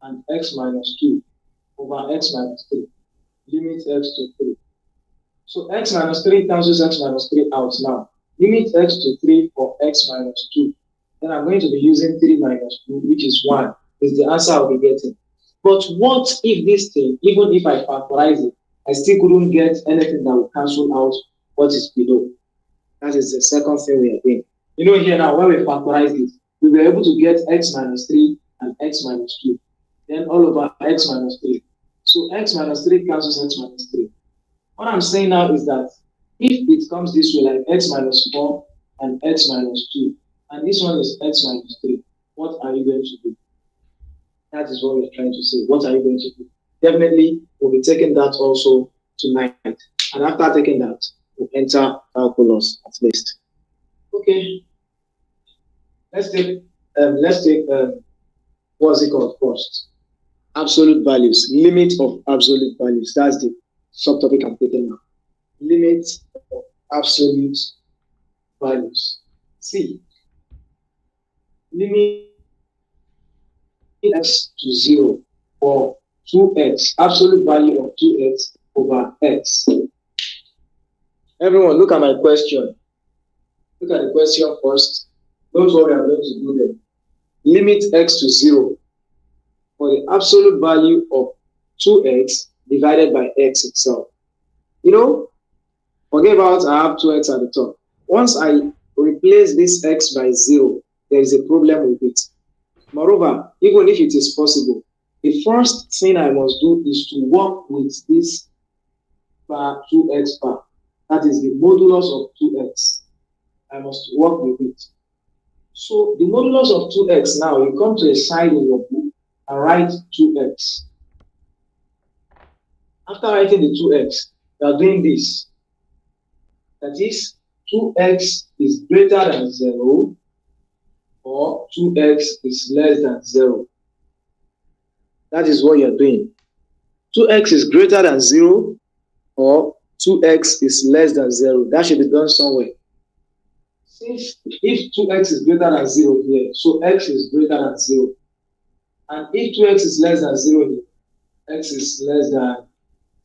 and x minus 2 over x minus 3. Limit x to 3. So x minus 3 cancels x minus 3 out now. Limit x to 3 for x minus 2. Then I'm going to be using 3 minus 2, which is 1, is the answer I'll be getting. But what if this thing, even if I factorize it, I still couldn't get anything that will cancel out what is below? That is the second thing we are doing. You know, here now, when we factorize it, we were able to get x minus 3 and x minus 2. Then all over x minus 3. So x minus 3 cancels x minus 3. What I'm saying now is that if it comes this way, like x minus 4 and x minus 2, and this one is x minus 3, what are you going to do? That is what we're trying to say. What are you going to do? Definitely, we'll be taking that also tonight. And after taking that, we'll enter calculus at least. Okay. Let's take what's it called first? Absolute values. Limit of absolute values. That's the subtopic I'm taking now. Limit of absolute values. See. Limit x to 0 for 2x, absolute value of 2x over x. Everyone, look at my question. Look at the question first. Don't worry, I'm going to do them. Limit x to 0 for the absolute value of 2x divided by x itself. You know, forget about I have 2x at the top. Once I replace this x by 0, there is a problem with it. Moreover, even if it is possible, the first thing I must do is to work with this bar 2x bar. That is the modulus of 2x. I must work with it. So the modulus of 2x now, you come to a side in your book and write 2x. After writing the 2x, you are doing this. That is, 2x is greater than 0 or 2x is less than 0. That is what you're doing. 2x is greater than 0 or 2x is less than 0. That should be done somewhere. Since if 2x is greater than 0 here, so x is greater than 0. And if 2x is less than 0 here, x is less than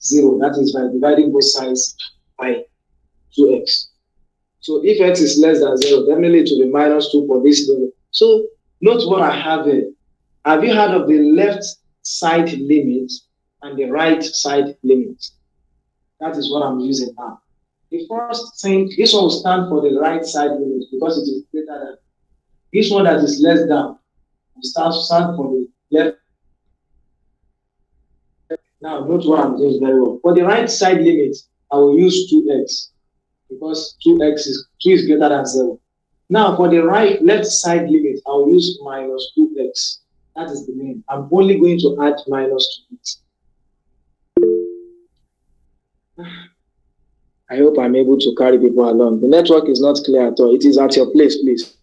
0. That is by dividing both sides by 2x. So if x is less than 0, definitely it will be minus 2 for this limit. So note what I have here. Have you heard of the left side limit and the right side limit? That is what I'm using now. The first thing, this one will stand for the right side limit because it is greater than. This one that is less than will stand for the left. Now note what I'm doing very well. For the right side limit, I will use 2x. Because 2 is greater than 0. Now, for the left side limit, I'll use minus 2x. That is the mean. I'm only going to add minus 2x. I hope I'm able to carry people along. The network is not clear at all. It is at your place, please.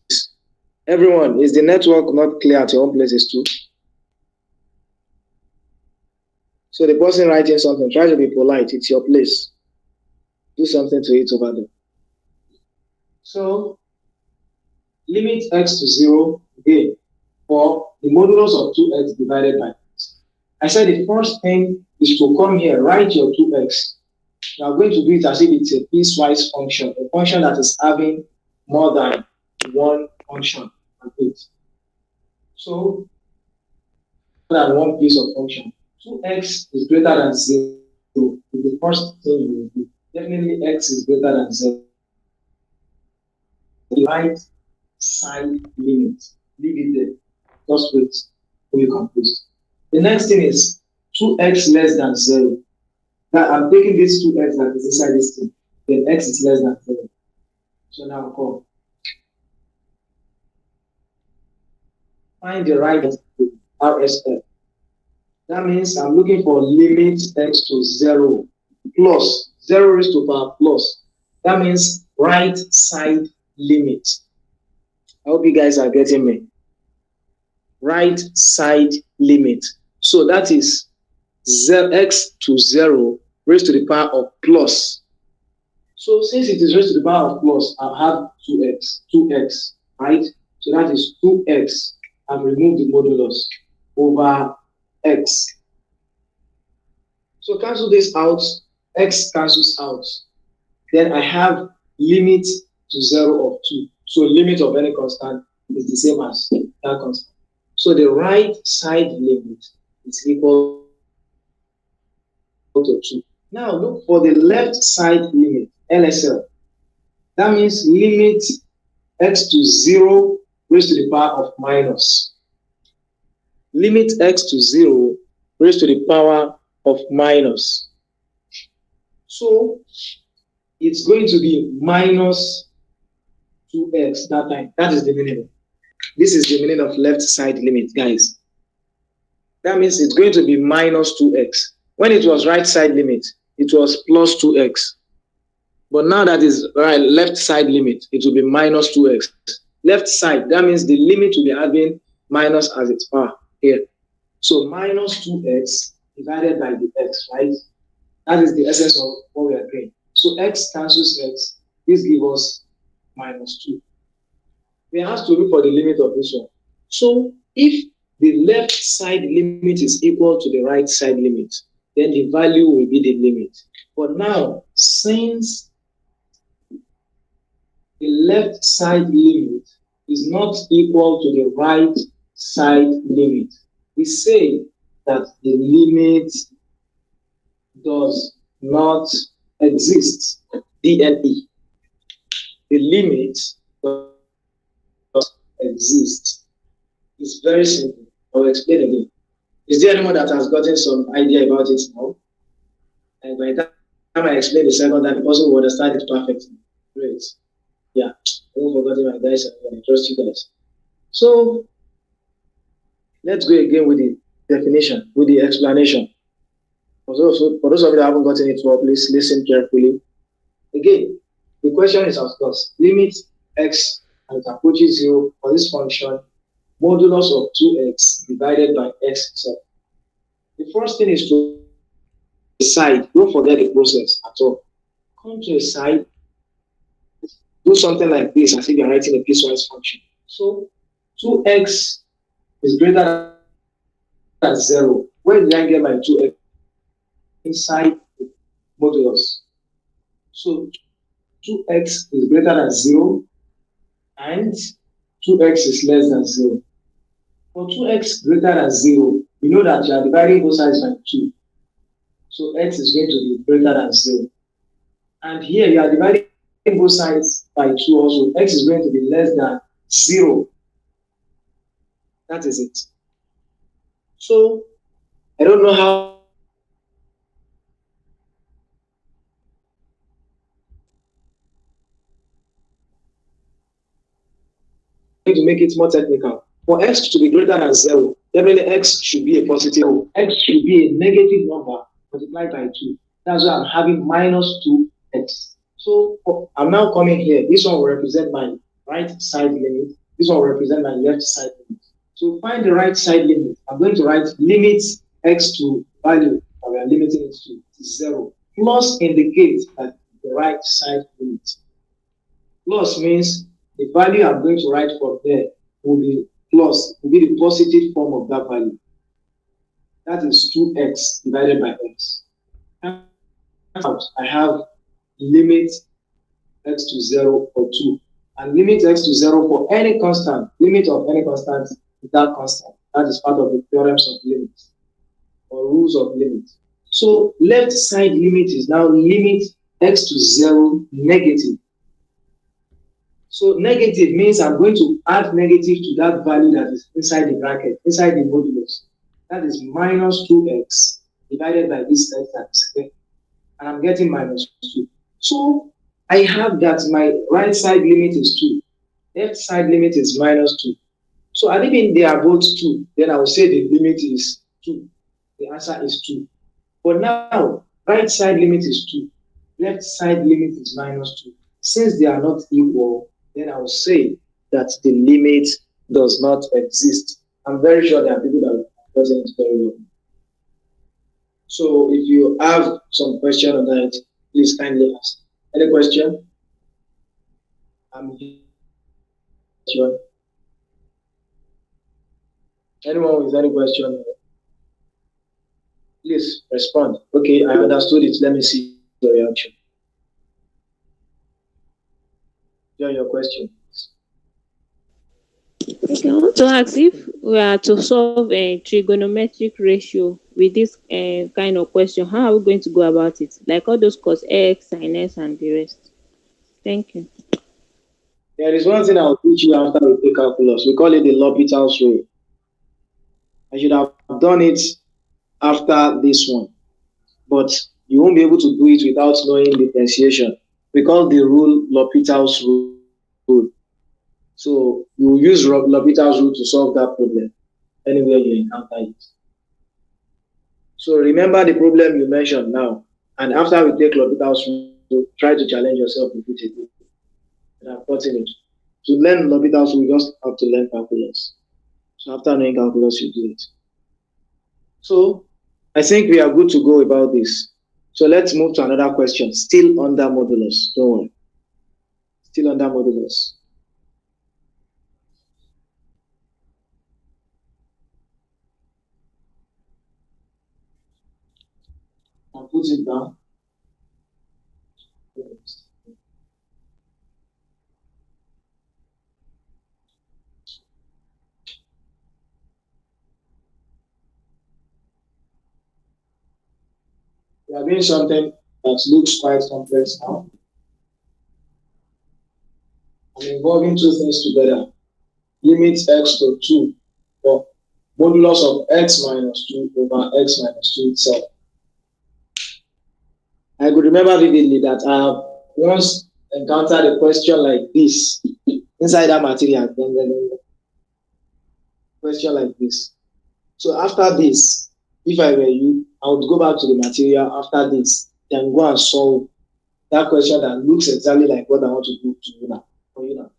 Everyone, is the network not clear at your own places too? So the person writing something, try to be polite. It's your place. Do something to it over there. So, limit x to 0 again for the modulus of 2x divided by x. I said the first thing is to come here, write your 2x. You are going to do it as if it's a piecewise function, a function that is having more than one function on it. So, more than one piece of function. 2x is greater than 0 is the first thing you will do. Definitely x is greater than 0. The right side limit. Leave it there. Just wait till you confused. The next thing is 2x less than 0. Now I'm taking this 2x that is inside this thing. Then x is less than 0. So now come. Find the right RSF. That means I'm looking for limit x to 0 plus 0 raised to power plus. That means right side limit. I hope you guys are getting me. Right side limit. So that is x to 0 raised to the power of plus. So since it is raised to the power of plus, I'll have 2x, right? So that is 2x. I've removed the modulus over x. So cancel this out, x cancels out. Then I have limit to 0 of 2. So limit of any constant is the same as that constant. So the right side limit is equal to 2. Now look for the left side limit, LSL. That means limit x to 0 raised to the power of minus. Limit x to 0 raised to the power of minus. So it's going to be minus 2x that time. That is the meaning. This is the meaning of left side limit, guys. That means it's going to be minus 2x. When it was right side limit, it was plus 2x. But now that is right left side limit, it will be minus 2x. Left side, that means the limit will be having minus as its power here. So minus 2x divided by the x, right? That is the essence of what we are doing. So x cancels x. This gives us minus 2. We have to look for the limit of this one. So if the left side limit is equal to the right side limit, then the value will be the limit. But now, since the left side limit is not equal to the right side limit, we say that the limit does not exist. DNE. The limit does not exist. It's very simple. I'll explain again. Is there anyone that has gotten some idea about it now? And by the time I explain the second time, the person will understand it perfectly. Great. Yeah. I haven't forgotten my guys. I trust you guys. So let's go again with the definition, with the explanation. For those of you that haven't gotten it well, please listen carefully. Again, the question is as follows: limit x as it approaches 0 for this function, modulus of 2x divided by x itself. The first thing is to decide. Don't forget the process at all. Come to a side, do something like this as if you're writing a piecewise function. So 2x is greater than 0. Where did I get my 2x? Inside the modulus. So 2x is greater than 0 and 2x is less than 0. For 2x greater than 0, you know that you are dividing both sides by 2. So x is going to be greater than 0. And here you are dividing both sides by 2 also. X is going to be less than 0. That is it. So I don't know how to make it more technical. For x to be greater than 0, definitely x should be a positive. X should be a negative number multiplied by 2. That's why I'm having minus 2x. So I'm now coming here. This one will represent my right side limit. This one will represent my left side limit. So find the right side limit. I'm going to write limit x to value that we are limiting it to 0. Plus indicate that the right side limit. Plus means the value I'm going to write from there will be plus, will be the positive form of that value. That is 2x divided by x. I have limit x to 0 or 2. And limit x to 0 for any constant, limit of any constant is that constant. That is part of the theorems of limits or rules of limits. So left side limit is now limit x to 0 negative. So negative means I'm going to add negative to that value that is inside the bracket, inside the modulus. That is minus 2x divided by this x that is here. And I'm getting minus 2. So I have that my right side limit is 2. Left side limit is minus 2. So I think they are both 2. Then I will say the limit is 2. The answer is 2. But now, right side limit is 2. Left side limit is minus 2. Since they are not equal, then I will say that the limit does not exist. I'm very sure there are people that will understand it very well. So if you have some question on that, please kindly ask. Any question? Anyone with any question? Please respond. Okay, I understood it. Let me see your reaction. Your question. Okay, I want to ask if we are to solve a trigonometric ratio with this kind of question, how are we going to go about it? Like all those cos x, sin s, and the rest. Thank you. There is one thing I'll teach you after we take calculus. We call it the L'Hopital's rule. I should have done it after this one, but you won't be able to do it without knowing differentiation. We call the rule L'Hopital's rule. So you will use L'Hopital's rule to solve that problem anywhere you encounter it. So remember the problem you mentioned now, and after we take L'Hopital's rule, try to challenge yourself with it again. And I've gotten it. To learn L'Hopital's rule, you just have to learn calculus. So after knowing calculus, you do it. So I think we are good to go about this. So let's move to another question. Still under modulus. Don't worry. Still under modulus. I'll put it down. We are doing something that looks quite complex now. I'm involving two things together. Limit x to 2 or modulus of x minus 2 over x minus 2 itself. I could remember vividly that I have once encountered a question like this inside that material. Question like this. So after this, if I were you, I would go back to the material after this, then go and solve that question that looks exactly like what I want to do to you now. For you now.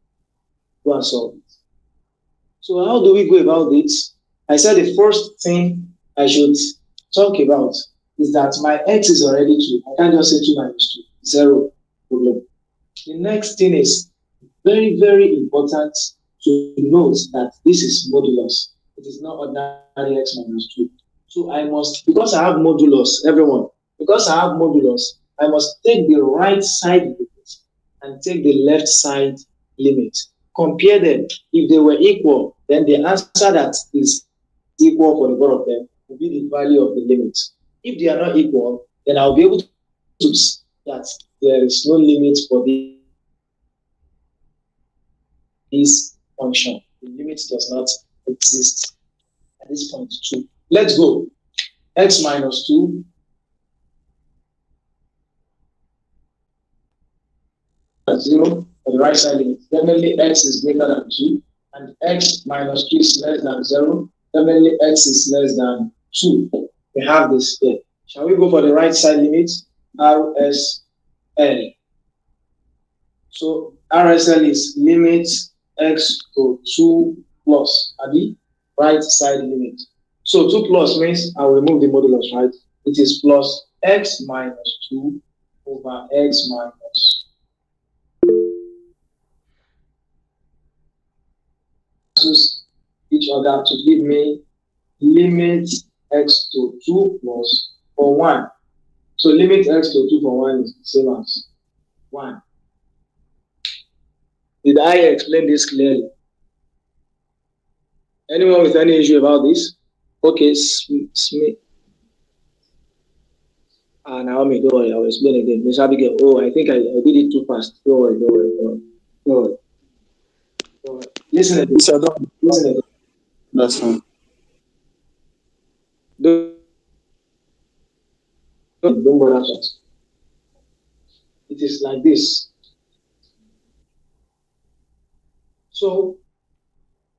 Go and solve it. So how do we go about it? I said the first thing I should talk about is that my x is already 2. I can't just say 2 minus 2. 0 problem. The next thing is very, very important to note that this is modulus. It is not ordinary x minus 2. So I must, because I have modulus, everyone, because I have modulus, I must take the right side limit and take the left side limit. Compare them. If they were equal, then the answer that is equal for the both of them will be the value of the limit. If they are not equal, then I'll be able to see that there is no limit for this function. The limit does not exist at this point too. Let's go. X minus 2 0 for the right side limit. Definitely x is greater than 2 and x minus 2 is less than 0. Definitely x is less than 2. We have this here. Shall we go for the right side limit? RSL. So RSL is limit x to 2 plus the right side limit. So 2 plus means I'll remove the modulus, right? It is plus x minus 2 over x minus each other to give me limit x to 2 plus for 1. So limit x to 2 for 1 is the same as 1. Did I explain this clearly? Anyone with any issue about this? Okay, Smith. Naomi, don't worry, I'll explain again. Miss Abigail, I think I did it too fast. Don't worry, don't worry, don't worry. Don't worry. Listen again. Listen again. That's fine. Don't bother us. It is like this. So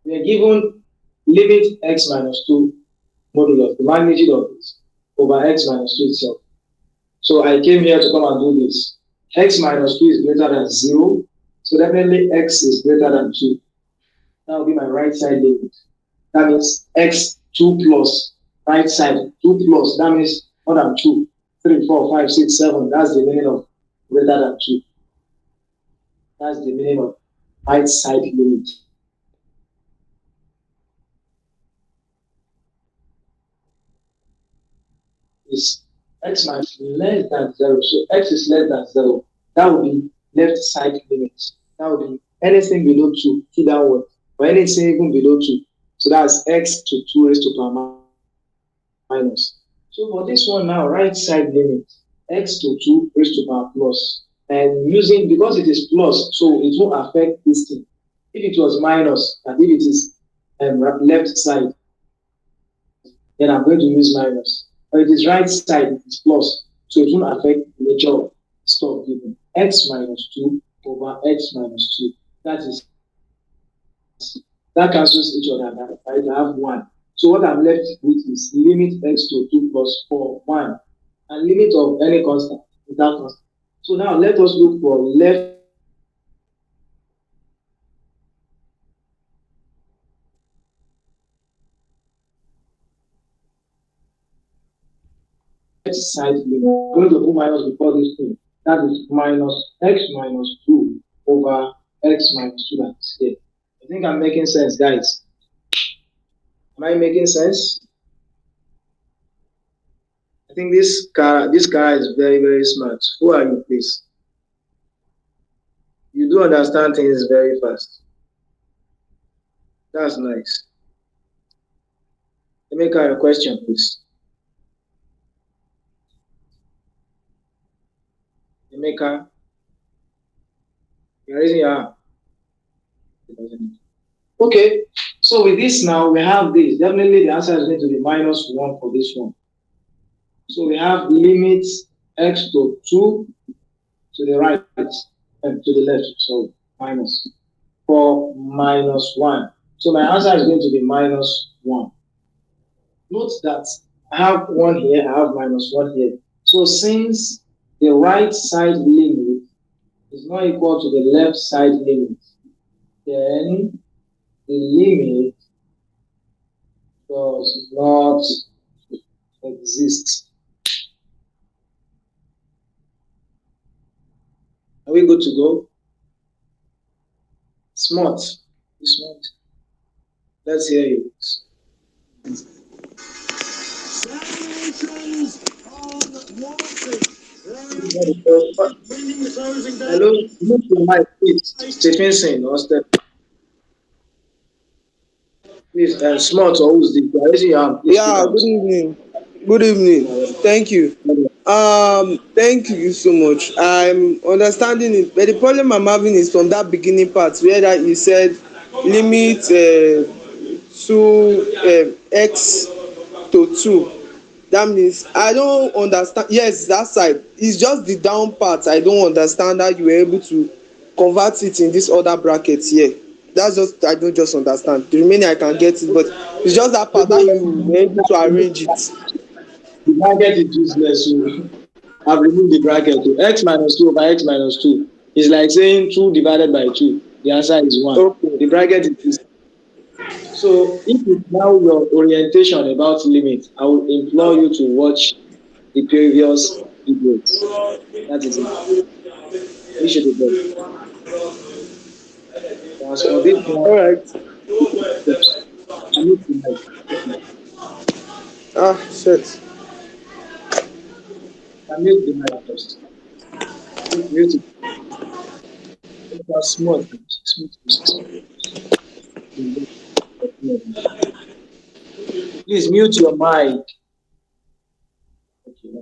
we are given limit x minus 2 modulus, the magnitude of this, over x minus 2 itself. So I came here to come and do this. X minus 2 is greater than 0. So definitely x is greater than 2. That will be my right side limit. That means x 2 plus, right side 2 plus, that means more than 2. 3, 4, 5, 6, 7. That's the meaning of greater than 2. That's the meaning of right side limit. is x minus less than 0. So x is less than 0. That would be left side limit. That would be anything below 2 downward, or anything even below 2. So that's x to 2 raised to power minus. So for this one now, right side limit, x to 2 raised to power plus. And using, because it is plus, so it won't affect this thing. If it was minus, and if it is left side, then I'm going to use minus. But it is right side, it is plus, so it won't affect the nature of stuff given. X minus 2 over x minus 2. That is, that cancels each other. Right? I have 1. So what I'm left with is limit x to 2 plus 4, 1. And limit of any constant without constant. So now let us look for left side limit. I'm going to put minus before this thing. That is minus x minus 2 over x minus 2 that is here. I think I'm making sense, guys. Am I making sense? I think this guy is very, very smart. Who are you, please? You do understand things very fast. That's nice. Let me call your question, please. Emeka, you're raising your hand. Okay, so with this now, we have this. Definitely the answer is going to be minus 1 for this one. So we have limit x to 2 to the right and to the left, so minus for minus 1. So my answer is going to be minus 1. Note that I have 1 here, I have minus 1 here. So since the right side limit is not equal to the left side limit, then the limit does not exist. Are we good to go? Smart. Smart. Let's hear you. Hello, mute your mic, please. Stephenson or Steph. Please, smart or who's this? Raise your hand. Please speak Yeah, out. good evening. Good evening. Thank you. Thank you so much. I'm understanding it, but the problem I'm having is from that beginning part where that you said limit x to 2. That means I don't understand. Yes, that side. It's just the down part. I don't understand how you were able to convert it in this other bracket here. That's just I don't just understand. The remaining I can get it, but it's just that part that you were able to arrange it. The bracket is useless. So I've removed the bracket. So x minus 2 over x minus 2 is like saying 2 divided by 2. The answer is 1. Okay. The bracket is useless. So if it's now your orientation about limit, I would implore you to watch the previous videos. That is it. You should be there. As for this All one, right. steps. I need to like, Ah, shit. I need the mic first. Mute it. That's small. Please mute your mic. Okay.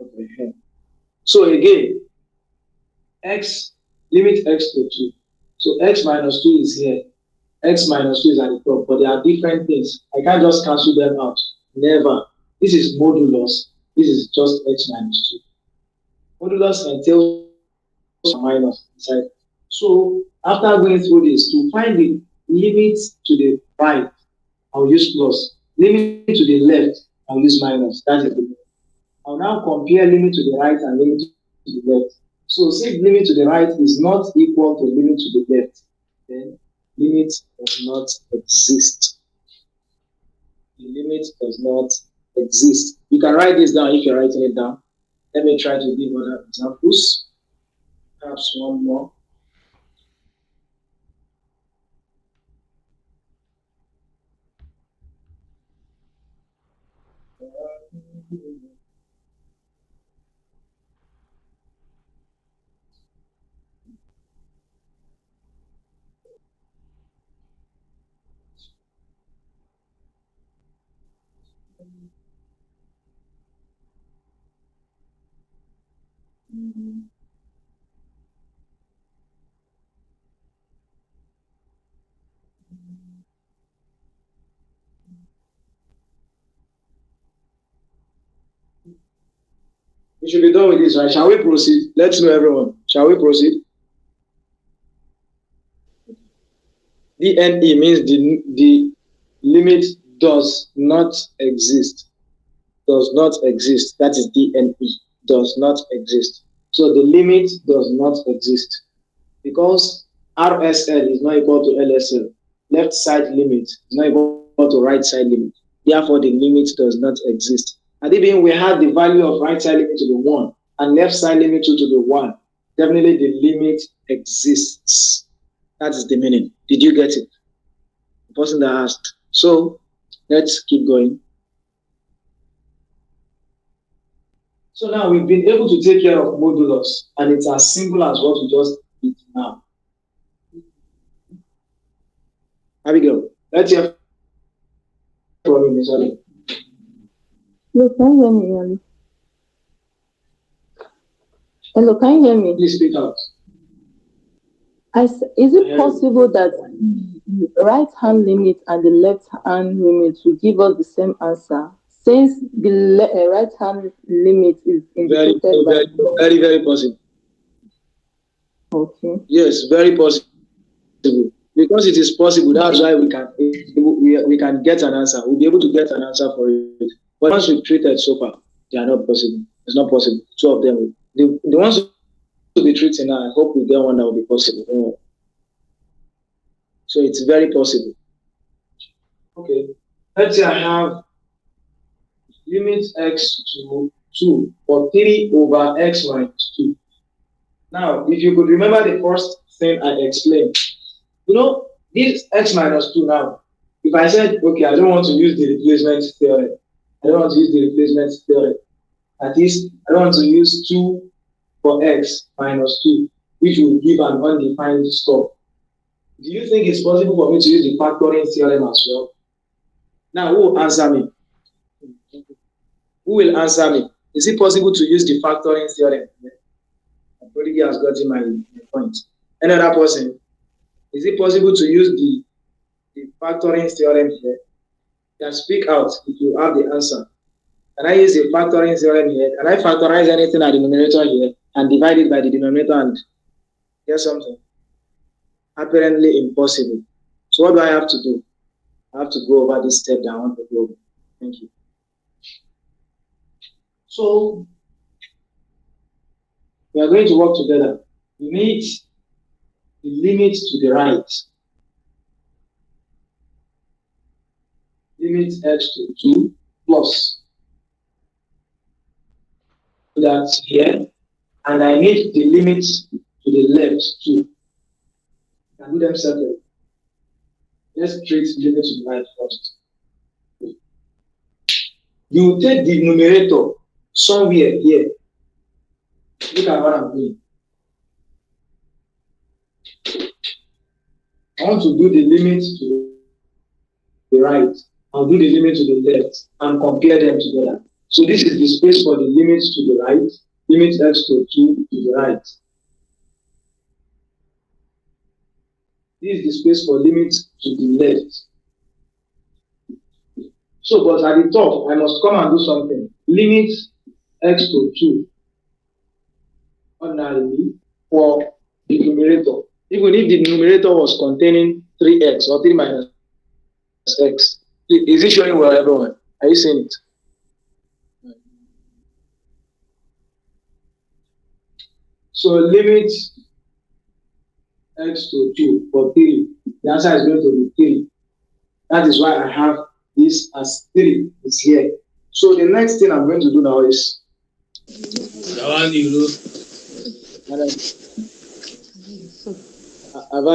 Okay. So again, x limit x to 2. So x minus 2 is here. X minus 2 is at the top, but they are different things. I can't just cancel them out. Never. This is modulus. This is just x minus 2. Modulus entails minus inside. So after going through this, to find the limit to the right, I'll use plus. Limit to the left, I'll use minus. That is the. I'll now compare limit to the right and limit to the left. So since limit to the right is not equal to limit to the left, then limit does not exist. The limit does not exist. You can write this down if you're writing it down. Let me try to give other examples. Perhaps one more. We should be done with this, right? Shall we proceed? Let's know, everyone. Shall we proceed? DNE means the limit does not exist. Does not exist. That is DNE. Does not exist. So the limit does not exist. Because RSL is not equal to LSL. Left side limit is not equal to right side limit. Therefore, the limit does not exist. And even we have the value of right side limit to the 1 and left side limit to the 1, definitely the limit exists. That is the meaning. Did you get it? The person that asked. So let's keep going. So now we've been able to take care of modulus, and it's as simple as what we just did now. Abigail, let's hear from you, sorry. Hello, can you hear me, Yali? Hello, can you hear me? Please speak out. Is it possible that the right hand limit and the left hand limit will give us the same answer? Since the right hand limit is indicated very possible. Okay. Yes, very possible. Because it is possible, that's why we can get an answer. We'll be able to get an answer for it. But once we've treated so far, they are not possible. It's not possible. Two of them. The ones to be treated now, I hope we get one that will be possible. So it's very possible. Okay. Let's say I have limit x to 2 or 3 over x minus 2. Now, if you could remember the first thing I explained, this x minus 2 now, if I said, okay, I don't want to use the replacement theorem. I don't want to use the replacement theorem. At least, I don't want to use 2 for x minus 2, which will give an undefined stuff. Do you think it's possible for me to use the factoring theorem as well? Now, who will answer me? Who will answer me? Is it possible to use the factoring theorem? Prodigy has gotten my point. Another person, is it possible to use the factoring theorem here? Can speak out if you have the answer. Can I use the factoring theorem here? Can I factorize anything at the numerator here and divide it by the denominator and get something? Apparently impossible. So what do I have to do? I have to go over this step that I want to go over. Thank you. So we are going to work together. We need the limit to the right. Limit x to 2 plus that here. And I need the limit to the left too. I can do them separate. Let's treat limit to the right first. You take the numerator somewhere here. Look at what I'm doing. I want to do the limit to the right. I'll do the limit to the left and compare them together. So this is the space for the limit to the right. Limit x to 2 to the right. This is the space for limit to the left. So, but at the top, I must come and do something. Limit x to 2 ordinarily for the numerator. Even if the numerator was containing 3x or 3 minus x. Is it showing well, everyone? Are you seeing it? So limit x to 2 for 3. The answer is going to be 3. That is why I have this as 3. It's here. So the next thing I'm going to do now is I've had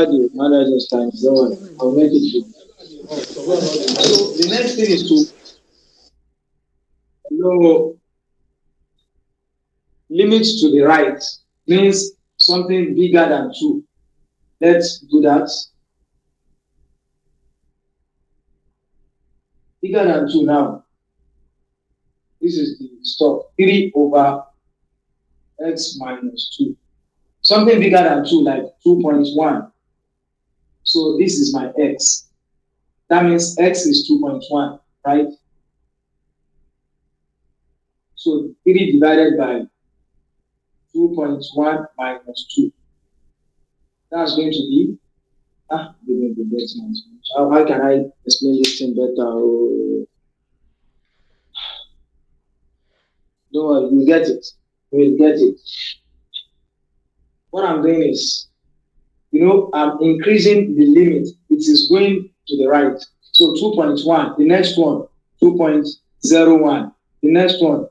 you manage time. Don't worry. I'll make it good. So the next thing is to No, limit to the right means something bigger than 2. Let's do that. Bigger than 2 now. This is the stuff. 3 over x minus 2. Something bigger than 2, like 2.1. So this is my x. That means x is 2.1, right? So 3 divided by 2.1 minus 2. That's going to be, how can I explain this thing better? Oh, don't worry, you'll get it. You'll get it. What I'm doing is, I'm increasing the limit. It is going to the right. So 2.1, the next one, 2.01, the next one,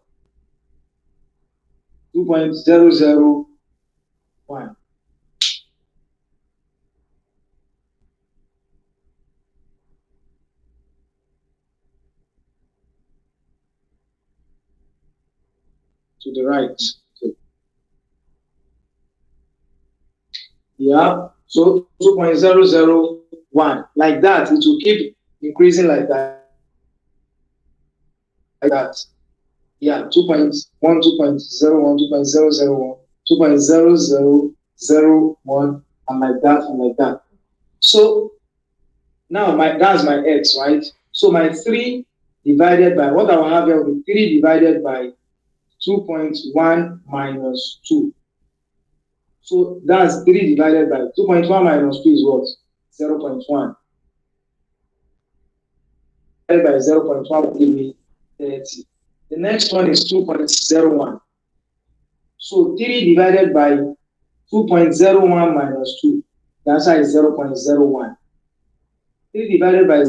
2.001. To the right. Yeah, so 2.001. Like that, it will keep increasing like that. Yeah, 2.1, 2.01, 2.001, 2.0001, and like that, and like that. So now that's my x, right? So my 3 divided by, what I will have here will be 3 divided by 2.1 minus 2. So that's 3 divided by 2.1 minus 2 is what? 0.1. Divided by 0.1 will give me 30. The next one is 2.01. So 3 divided by 2.01 minus 2. The answer is 0.01. 3 divided by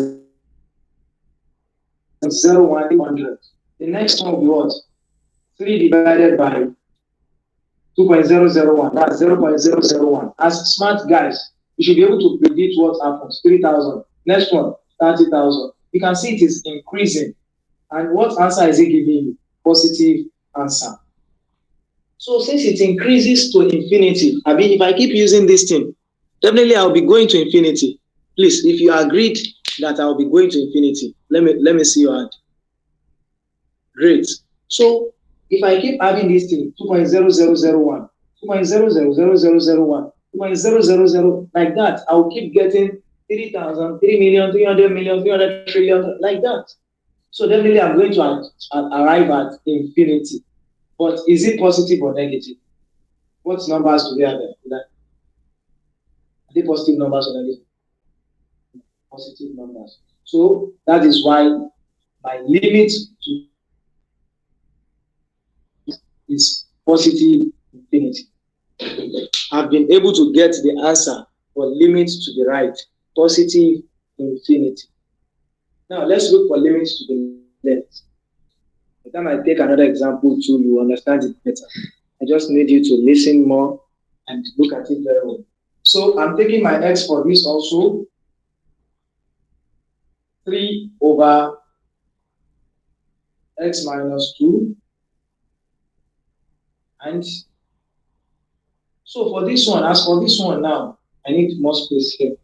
0.01, 100. The next one will be what? 3 divided by 2.001. That's 0.001. As smart guys, you should be able to predict what happens. 3,000. Next one, 30,000. You can see it is increasing. And what answer is it giving you? Positive answer. So since it increases to infinity, I mean, if I keep using this thing, definitely I'll be going to infinity. Please, if you agreed that I'll be going to infinity, let me see your hand. Great. So if I keep having this thing, 2.0001, 2.000001, 2.000, like that, I'll keep getting 3,000, 3 million, 300 million, 300 trillion, like that. So definitely I'm going to arrive at infinity. But is it positive or negative? What numbers do we have there? Are they positive numbers or negative? Positive numbers. So that is why my limit is positive infinity. I've been able to get the answer for limit to the right, positive infinity. Now let's look for limit to the left. By the time I take another example too, you understand it better. I just need you to listen more and look at it very well. So I'm taking my x for this also. 3 over x minus 2. And so for this one, as for this one now, I need more space here.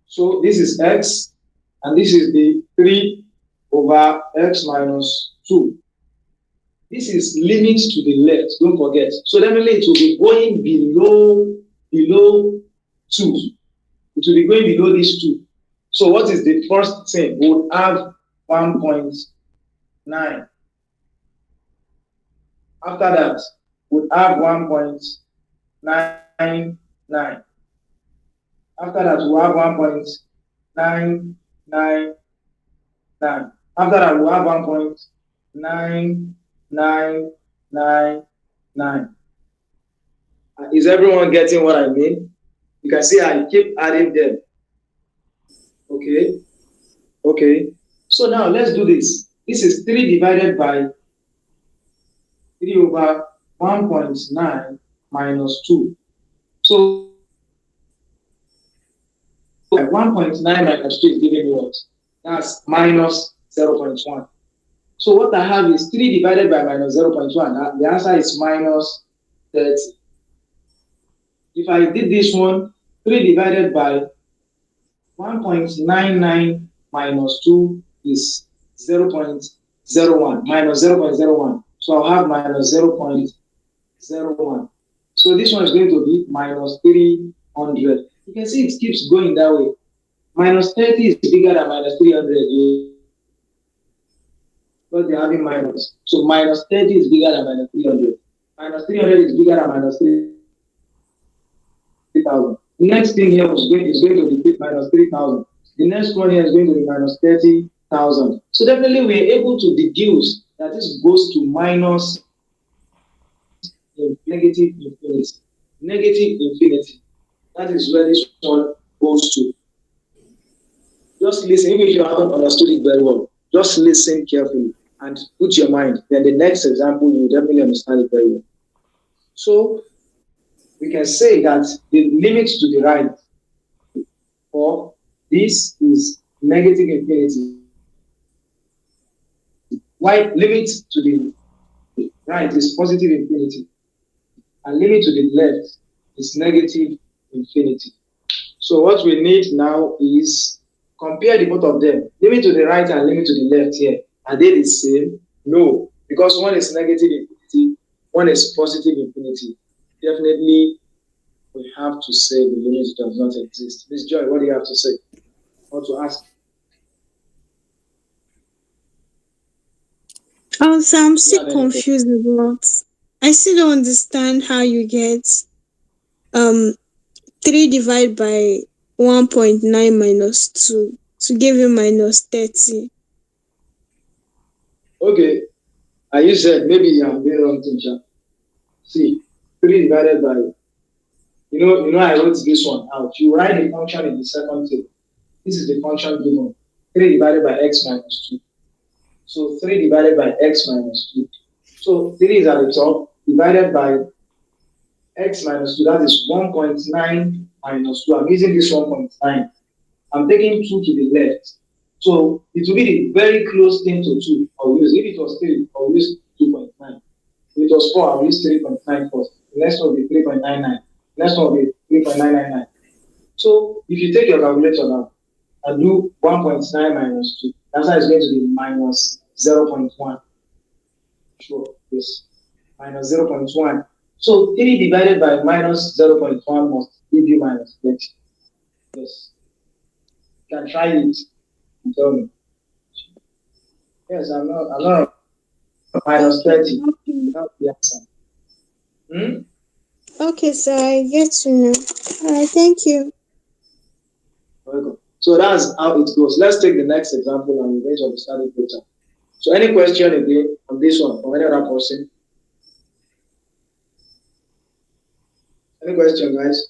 So this is x, and this is the 3 over x minus 2. This is limit to the left, don't forget. So definitely it will be going below 2. It will be going below this 2. So what is the first thing? We would have 1.9. After that, we'll have 1.99. After that, we'll have 1.999. After that, we'll have 1.9999. Is everyone getting what I mean? You can see I keep adding them. Okay. So now let's do this. This is 3 divided by 3 over 1.9 minus 2. So 1.9 minus 2 is giving me what? That's minus 0.1. So what I have is 3 divided by minus 0.1. The answer is minus 30. If I did this one, 3 divided by 1.99 minus 2 is 0.01, minus 0.01. So I'll have minus 0.01. So this one is going to be minus 300. You can see it keeps going that way. Minus 30 is bigger than minus 300 because they're having minus. So minus 30 is bigger than minus 300. Minus 300 is bigger than minus 3,000. The next thing here is going to be minus 3,000. The next one here is going to be minus 30,000. So definitely we are able to deduce that this goes to minus negative infinity. Negative infinity. That is where this one goes to. Just listen, even if you haven't understood it very well, just listen carefully and put your mind. Then the next example, you will definitely understand it very well. So we can say that the limit to the right for this is negative infinity. While limit to the right is positive infinity, and limit to the left is negative infinity. So what we need now is compare the both of them. Limit to the right and limit to the left here. Are they the same? No, because one is negative infinity, one is positive infinity. Definitely, we have to say the limit does not exist. Miss Joy, what do you have to say? Or to ask? Also, I'm still confused about. I still don't understand how you get um 3 divided by 1.9 minus 2 to give you minus 30. Okay, you said maybe I'm doing wrong thing. See, 3 divided by, I wrote this one out. You write the function in the second table. This is the function given. 3 divided by x minus 2. So 3 divided by x minus 2. So 3 is at the top, divided by x minus 2, that is 1.9 minus 2. I'm using this 1.9. I'm taking 2 to the left. So it will be the very close thing to 2. I'll use, if it was 3, I'll use 2.9. If it was 4, I'll use 3.9 first. The next one will be 3.99. The next one will be 3.999. So if you take your calculator now and do 1.9 minus 2, the answer is going to be minus 0.1. Sure, yes. Minus 0.1. So 3 divided by minus 0.1 must give you minus 20. Yes. You can try it and tell me. Yes, I'm not minus 30. That's the answer. Okay, so I get to know. Alright, thank you. Welcome. So that's how it goes. Let's take the next example and we're going to understand it better. So any question again on this one from any other person? Any question, guys?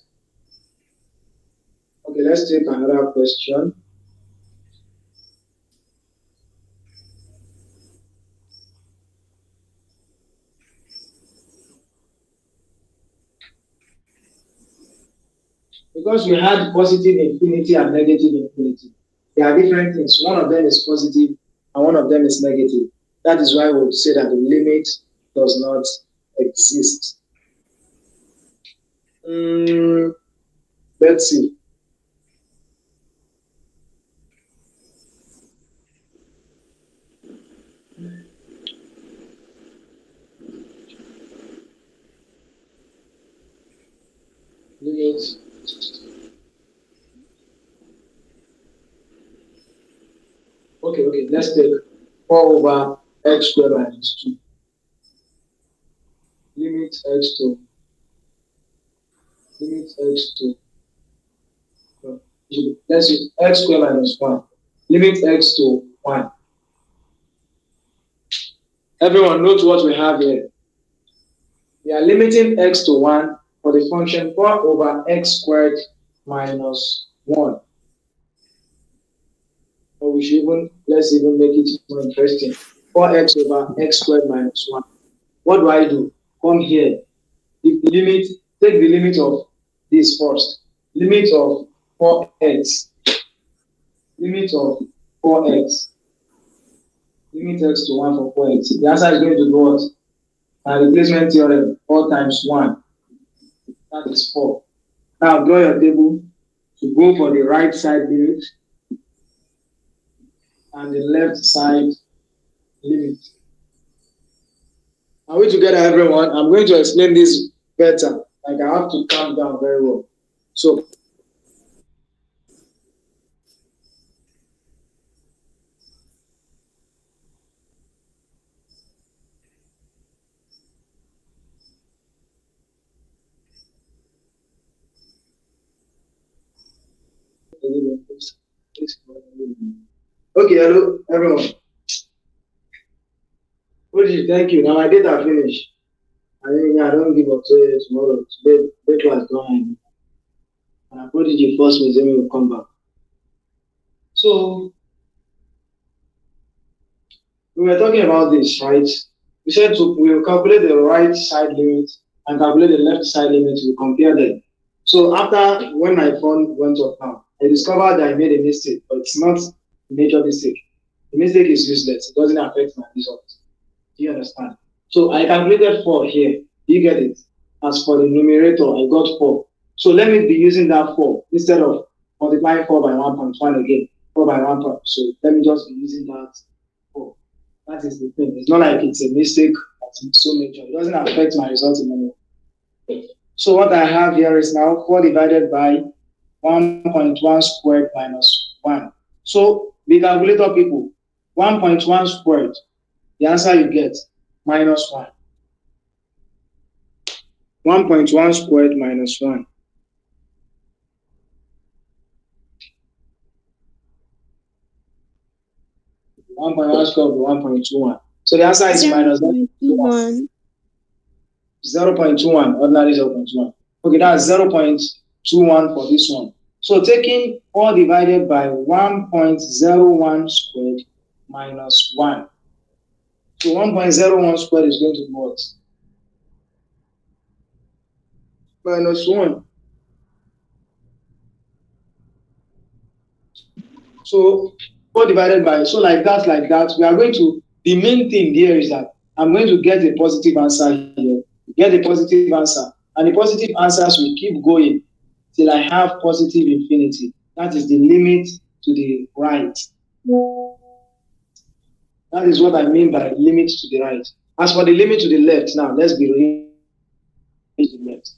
Okay, let's take another question. Because we had positive infinity and negative infinity. They are different things. One of them is positive and one of them is negative. That is why we would say that the limit does not exist. Let's see. Limit. Okay, let's take 4 over x squared minus 2. Limit x to let's use x squared minus 1. Limit x to 1. Everyone note what we have here. We are limiting x to 1 for the function 4 over x squared minus 1. Or let's even make it more interesting. 4x over x squared minus 1. what do? Come here. If the limit, take the limit of this first. Limit of 4x. Limit of 4x. Limit x to 1 for 4x. The answer is going to be what? Replacement theorem, 4 times 1. That is 4. Now draw your table to go for the right side limit and the left side limit. Are we together, everyone? I'm going to explain this better. Like I have to calm down very well. So okay, hello, everyone. Thank you. Now my data finished. I don't give up tomorrow. Today was gone. And I Prodigy forced me, then we will come back. So we were talking about this, right? We said we will calculate the right side limit and calculate the left side limit. We compare them. So after when my phone went off now, I discovered that I made a mistake, but it's not a major mistake. The mistake is useless. It doesn't affect my results. Do you understand? So I calculated 4 here. Do you get it? As for the numerator, I got 4. So let me be using that 4 instead of multiplying 4 by 1.1 again. 4 by 1. So let me just be using that 4. That is the thing. It's not like it's a mistake that's so major. It doesn't affect my results in any way. So what I have here is now 4 divided by 1.1 squared minus 1. So the calculator people, 1.1 squared, the answer you get, minus 1. 1.1 squared minus 1. 1.1 squared will be 1.21. So the answer is minus 0.21. 0.21, ordinary 0.21. Okay, that's 0.21 for this one. So taking 4 divided by 1.01 squared minus 1. So 1.01 squared is going to be what? Minus 1. So 4 divided by, so like that, we are going to, the main thing here is that I'm going to get a positive answer here, get a positive answer, and the positive answers will keep going till I have positive infinity. That is the limit to the right. That is what I mean by limit to the right. As for the limit to the left, now let's be real to the left.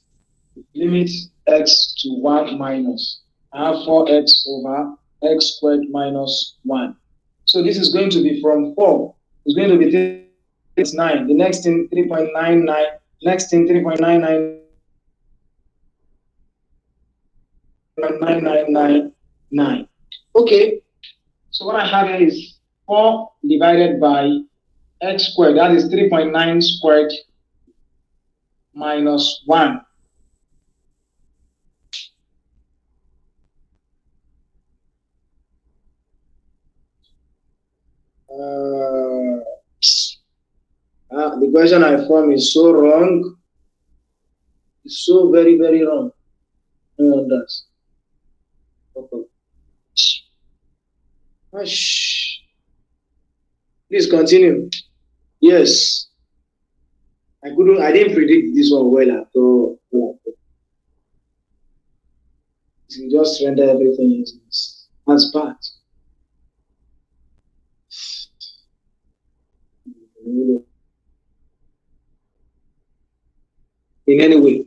Limit x to 1 minus. I have 4x over x squared minus 1. So this is going to be from 4. It's going to be 3.9. The next thing 3.99. Next thing 3.99. 9999. Okay. So what I have here is 4 divided by x squared. That is 3.9 squared minus 1. The question I formed is so wrong. It's so very, very wrong. No one does. Okay. Please continue. Yes. I didn't predict this one well at all. You just render everything as bad. In any way.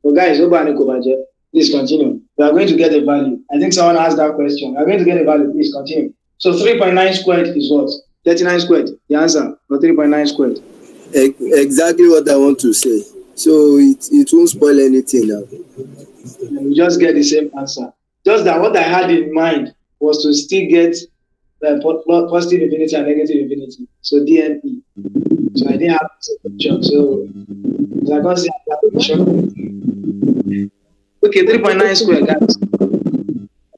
So guys, please continue. We are going to get a value. I think someone asked that question. We are going to get a value. Please continue. So 3.9 squared is what? 39 squared. The answer for 3.9 squared. Exactly what I want to say. So it won't spoil anything now. You just get the same answer. Just that what I had in mind was to still get positive infinity and negative infinity. So DNE. So I didn't have to jump. So I can't see application. Okay, 3.9 squared, guys.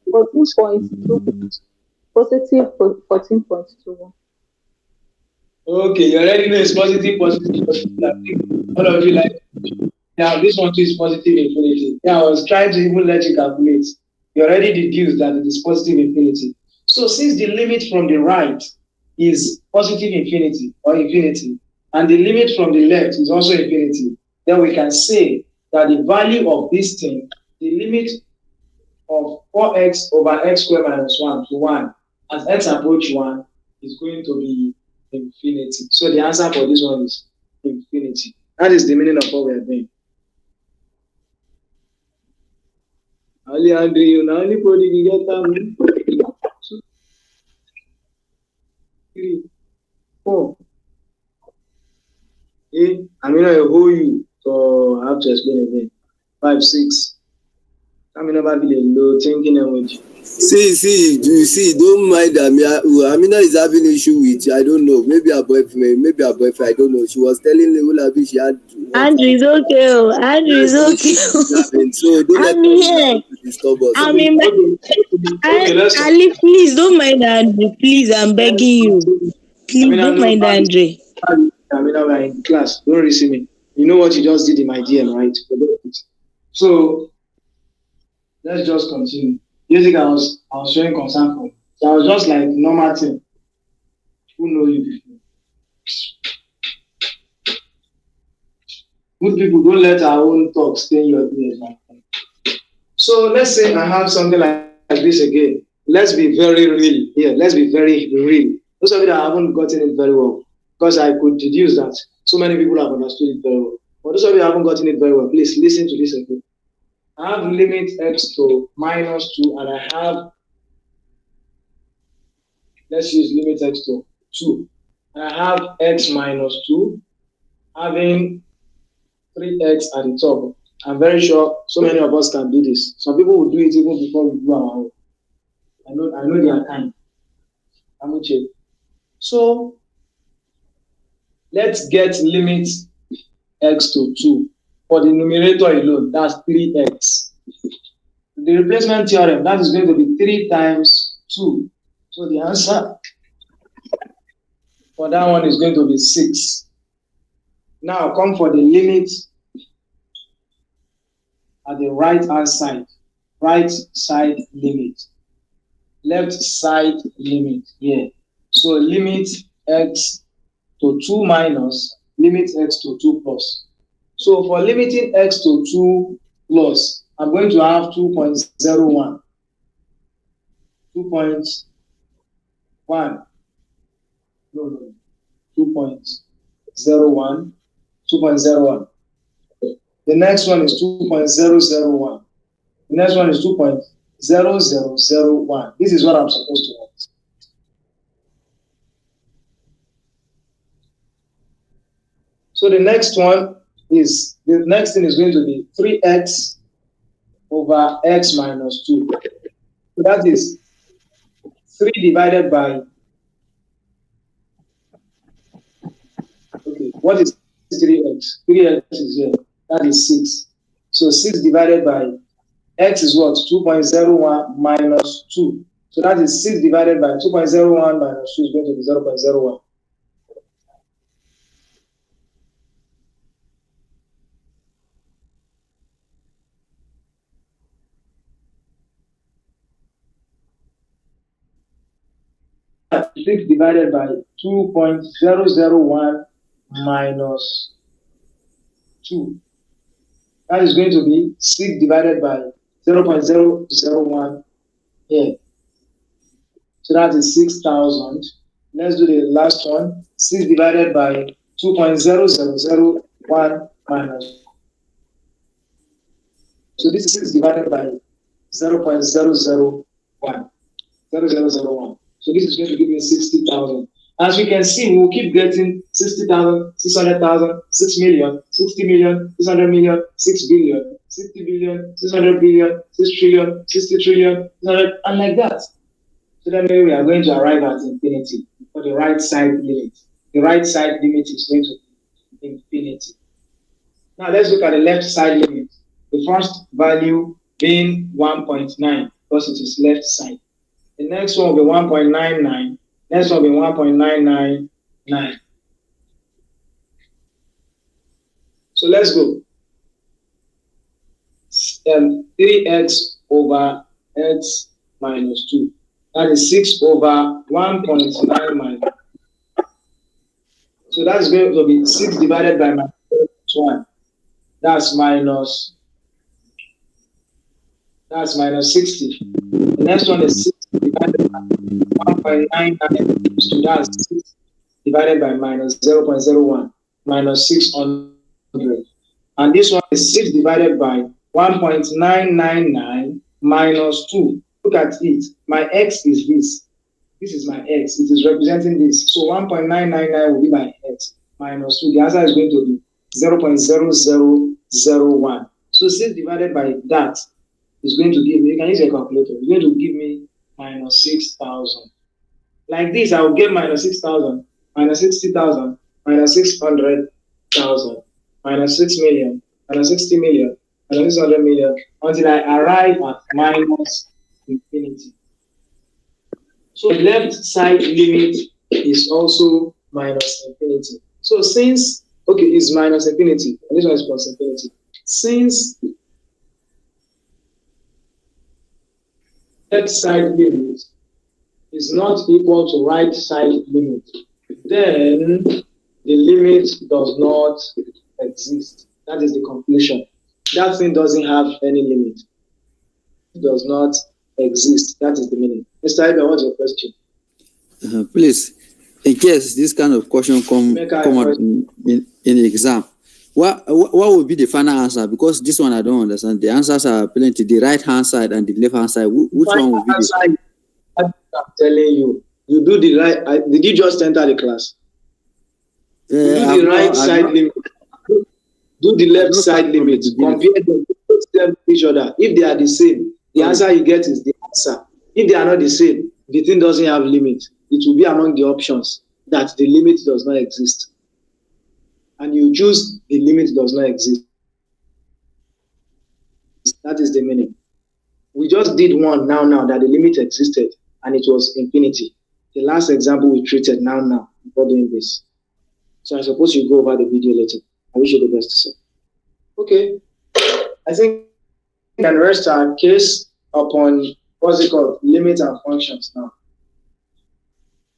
14.2. Positive 14.21. Okay, you already know it's positive, positive, positive. I think all of you like, yeah, this one too is positive infinity. Yeah, I was trying to even let you calculate. You already deduced that it is positive infinity. So since the limit from the right is positive infinity or infinity, and the limit from the left is also infinity, then we can say that the value of this thing, the limit of 4x over x squared minus 1 to 1 as x approach 1 is going to be infinity. So the answer for this one is infinity. That is the meaning of what we are doing. Only Andrew, you now only put you get them. 2, 3, 4. I mean, I hold you, so I have to explain again. 5, 6. I mean, never be low thinking emoji. See, you see, don't mind Amina is having issue with, I don't know, maybe her boyfriend, I don't know. She was telling Ulabi she had Andrew is okay. Oh. Andrew is okay. so don't let I'm Amina here. disturb us. I'm in my. Let's Ali, please don't mind Andrew. Please, I'm begging you. I Please mean, I don't know mind bad. Andrew. I mean, we're in class. Don't receive me. You know what you just did in my DM, right? So let's just continue. Basically, I was showing concern for you. So I was just like normal thing. Who know you before? Good people don't let our own talk stay in your ears. So let's say I have something like this again. Let's be very real here. Let's be very real. Those of you that haven't gotten it very well, because I could deduce that so many people have understood it very well. But those of you that haven't gotten it very well, please listen to this again. I have limit x to minus 2, and I have, let's use limit x to 2. And I have x minus 2 having 3x at the top. I'm very sure so many of us can do this. Some people will do it even before we do our own. I know they are kind. I'm with you. So let's get limit x to 2. For the numerator alone, that's 3x. The replacement theorem, that is going to be 3 times 2. So the answer for that one is going to be 6. Now come for the limit at the right hand side. Right side limit. Left side limit here. So limit x to 2 minus limit x to 2 plus. So for limiting x to 2 plus, I'm going to have 2.01. 2.1. No. 2.01. 2.01. The next one is 2.001. The next one is 2.0001. This is what I'm supposed to write. So the next thing is going to be 3x over x minus 2. So that is 3 divided by, okay, what is 3x? 3x is here. That is 6. So 6 divided by x is what? 2.01 minus 2. So that is 6 divided by 2.01 minus 2 is going to be 0.01. Six divided by 2.001 minus 2. That is going to be 6 divided by 0.001 here. So that is 6,000. Let's do the last one. 6 divided by 2.0001 minus. So this is 6 divided by 0.001. 0001. So this is going to give me 60,000. As you can see, we will keep getting 60,000, 600,000, 6 million, 60 million, 600 million, 6 billion, 60 billion, 600 billion, 6 trillion, 60 trillion, 600, and like that. So then we are going to arrive at infinity for the right side limit. The right side limit is going to be infinity. Now let's look at the left side limit. The first value being 1.9 because it is left side. The next one will be 1.99. Next one will be 1.999. So let's go. 3x over x minus 2. That is 6 over 1.9 minus. So that's going to be 6 divided by minus 1. That's minus 60. The next one is 6 divided by 1.99. So that's 6 divided by minus 0.01, minus 600. And this one is 6 divided by 1.999 minus 2. Look at it. My x is this. This is my x. It is representing this. So 1.999 will be my x minus 2. The answer is going to be 0.0001. So 6 divided by that is going to give me, you can use a calculator, it's going to give me minus 6,000. Like this, I will get minus 6,000, minus 60,000, minus 600,000, minus 6 million, minus 60 million, minus 600 million, until I arrive at minus infinity. So the left side limit is also minus infinity. So since, okay, it's minus infinity, and this one is plus infinity. Since left side limit is not equal to right side limit, then the limit does not exist. That is the conclusion. That thing doesn't have any limit. It does not exist. That is the meaning. Mr. Ibe, what's your question? Please, in case this kind of question come out in the exam, what would be the final answer? Because this one I don't understand. The answers are plenty. The right hand side and the left hand side. Which one would be the? I'm telling you, you do the right. Did you just enter the class? Do the right side limit. Do the left side limit. Compare them to each other. If they are the same, the answer you get is the answer. If they are not the same, the thing doesn't have limit. It will be among the options that the limit does not exist. And you choose the limit does not exist. That is the meaning. We just did one now that the limit existed and it was infinity. The last example we treated now before doing this. So I suppose you go over the video later. I wish you the best, sir. Okay. I think we can rest our case upon what's it called? Limits and functions now.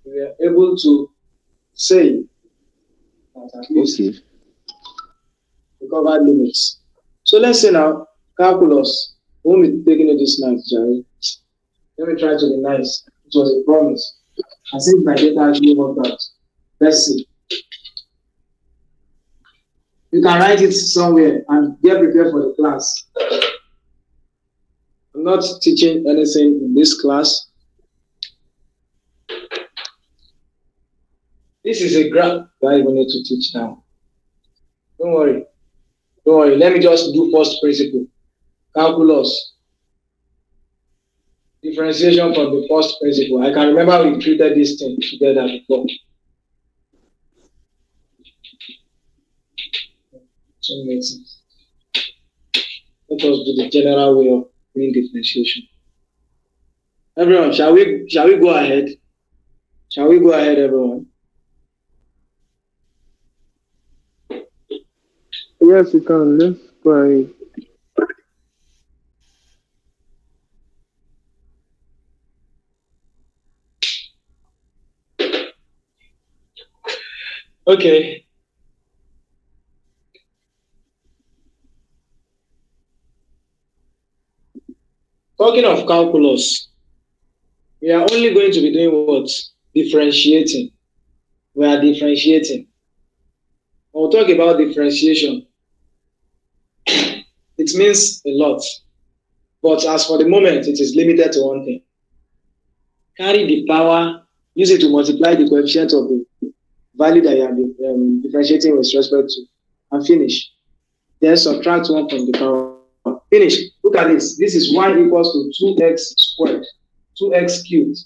We are able to say that at least we covered limits. So let's say now, calculus. We won't be taking it this night, Jerry. Let me try to be nice. It was a promise. I think my data actually worked out. Let's see. You can write it somewhere and get prepared for the class. I'm not teaching anything in this class. This is a graph that I even need to teach now. Don't worry. Let me just do first principle. Calculus. Differentiation from the first principle. I can remember we treated this thing together before. So makes sense. Let us do the general way of doing differentiation. Everyone, shall we go ahead? Shall we go ahead, everyone? Yes, you can. Let's go ahead. Okay. Talking of calculus, we are only going to be doing what? Differentiating. We are differentiating. When we talk about differentiation, it means a lot. But as for the moment, it is limited to one thing. Carry the power, use it to multiply the coefficient of the value that you are differentiating with respect to, and finish. Then subtract 1 from the power. Finish. Look at this. This is y equals to 2x squared, 2x cubed.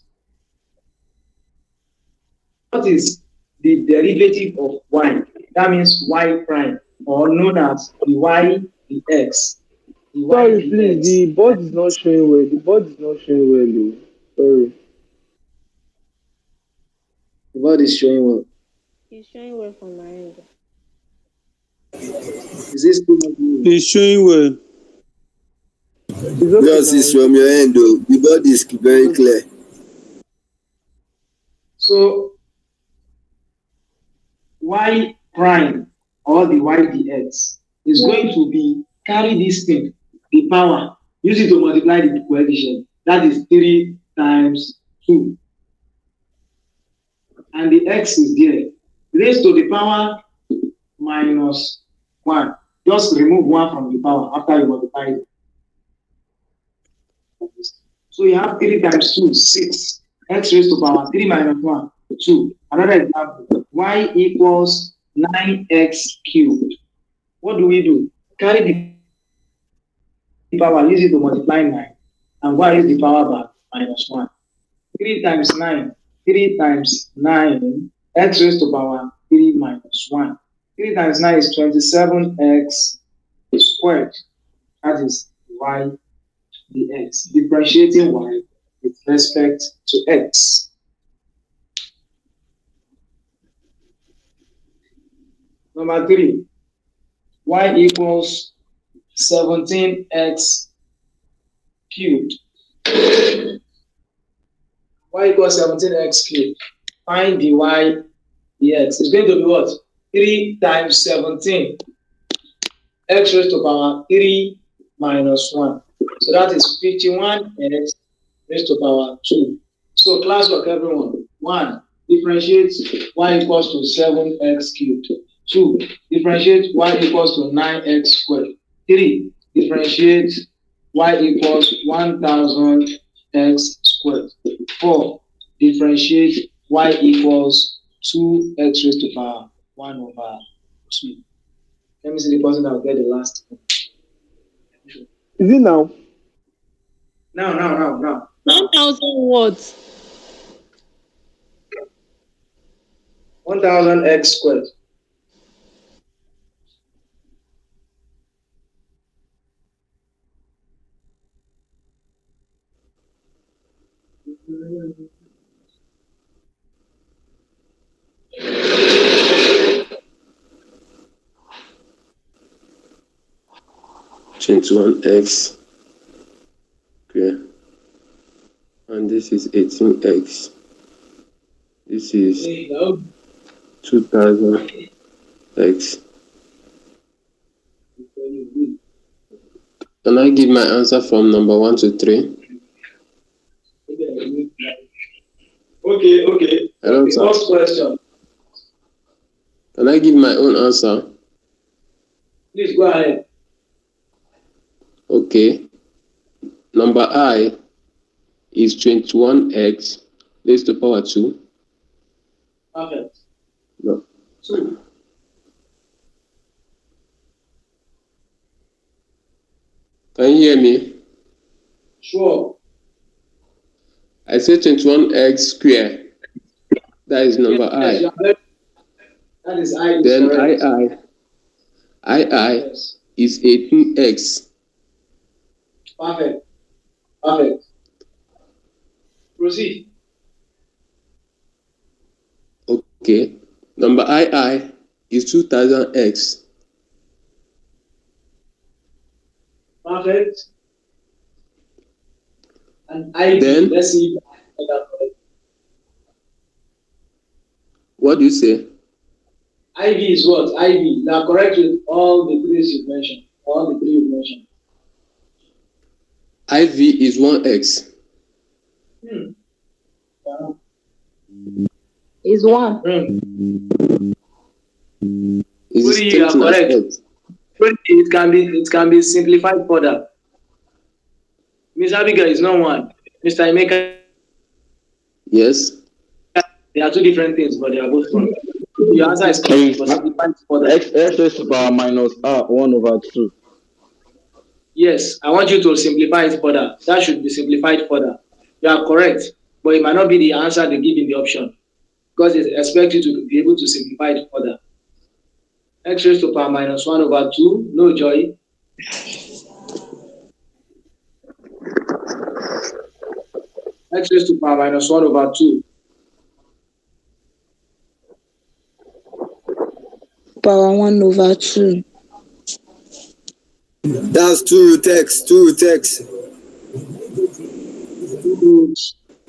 What is the derivative of y? That means y prime, or known as the y, the x. The y, Sorry, the please. x. The board is not showing well. The board is not showing well, though. Sorry. The board is showing well. It's showing well from my end. Is this too much? It's showing well. Just is from your end though. The board is very clear. So y prime or the y dx is going to be carry this thing, the power, use it to multiply the coefficient. That is 3 times 2. And the x is there. Raised to the power minus 1. Just remove 1 from the power after you multiply it. So you have 3 times 2, 6. X raised to power 3 minus 1, 2. Another example, y equals 9x cubed. What do we do? Carry the power, use it to multiply 9. And y is the power by minus 1. 3 times 9, 3 times 9, x raised to power 3 minus 1. 3 times 9 is 27x squared. That is y dx. Differentiating y with respect to x. Number 3, y equals 17x cubed. Y equals 17x cubed. Find the y dx. It's going to be what? 3 times 17. X raised to power 3 minus 1. So that is 51x raised to power 2. So class work, everyone. 1. Differentiate y equals to 7x cubed. 2. Differentiate y equals to 9x squared. 3. Differentiate y equals 1000x squared. 4. Differentiate y equals 2x raised to power 1 over 2. Let me see the person that will get the last one. Is it now? Now. 1000 what? 1000x squared. X square, and this is 18x. This is 2000x. Can I give my answer from number 1 to 3? Okay. Hello, sir. First question. Can I give my own answer? Please go ahead. Okay. Number I is 21x raised to power 2. Perfect. No. 2. Can you hear me? Sure. I said 21x square. That is number Yes, I. that is I. Then correct. II Yes. is 18x. Perfect. Proceed. Okay. Number II is 2000x. Perfect. And IV, Then, let's see if I got that. what do you say? IV is what? IV. You are correct with all the three you mentioned. IV is 1x. Is 1. Is You are correct. It can be simplified further. Ms. Abigail is not 1. Mr. Emeka. Yes. They are two different things, but they are both wrong. Your answer is correct, but simplified further. X raised to power minus 1 over 2. Yes, I want you to simplify it further. That should be simplified further. You are correct, but it might not be the answer they give in the option because they expect you to be able to simplify it further. X raised to power minus 1 over 2. No, Joy. X raised to power minus 1 over 2. Power 1 over 2. That's 2 root x, 2 root x. 2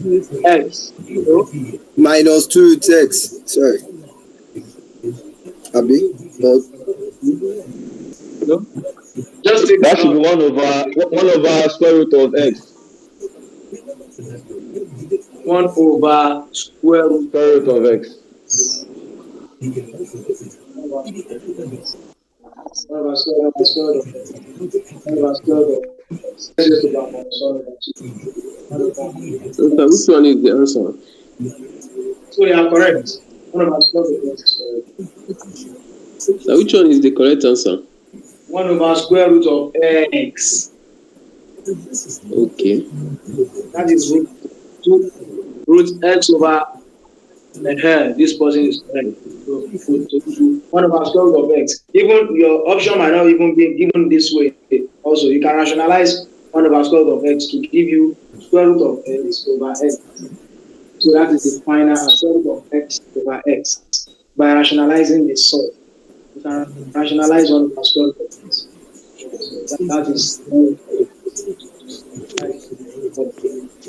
root x. So, Minus 2 root x. Sorry. Abi? No. no? Just take That should be 1 over square root of x. 1 over square root Square root of x. 1 over square root of 1 over square root of x. Let's just over minus 1 over 2. 1 over Okay, which one is the answer? So you are correct. 1 over square root of x is correct. Now, which one is the correct answer? 1 over square root of x. Okay. That is root x over this person is correct. So 1 over square root of x. Even your option might not even be given this way. Also, you can rationalize 1 over square root of x to give you square root of x over x. So that is the final square root of x over x. By rationalizing the sum, you can rationalize 1 over square root of x. So that is.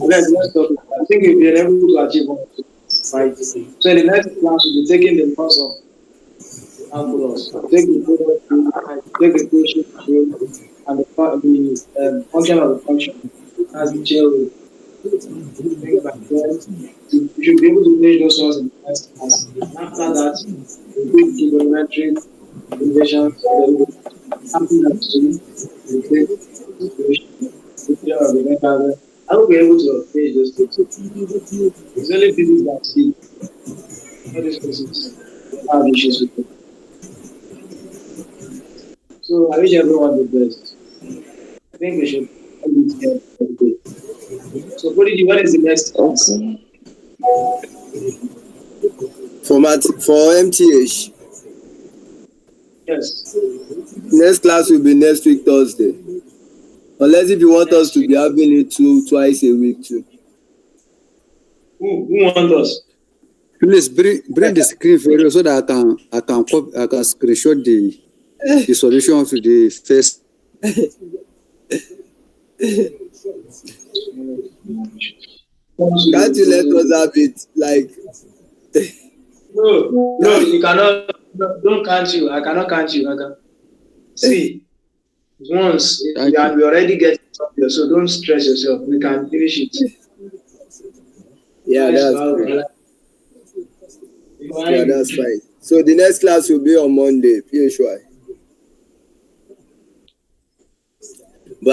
Let's talk. I think we've been able to achieve one. Right. So in the next class, we'll be taking the course of calculus, take the quotient and the function of the function as the chair rule. Things like that. You should be able to finish those ones in the next class. After that, we take trigonometric derivations. After that, we take the equation of the method. I will be able to finish those things. It's only physics that speak. All these physics have issues with it. So I wish everyone the best. I think we should end it here for the day. So what is the next class? For MTH. Yes. Next class will be next week Thursday. Unless if you want us to be having it twice a week too. Who wants us? Please bring the screen for you so that I can screenshot the solution to the first. Can't you let us have it like? No, you cannot. No, don't count you. I cannot count you. See, once we already get something, so don't stress yourself. We can finish it. Yeah, that's fine. Yeah, that's fine. So the next class will be on Monday, PHY.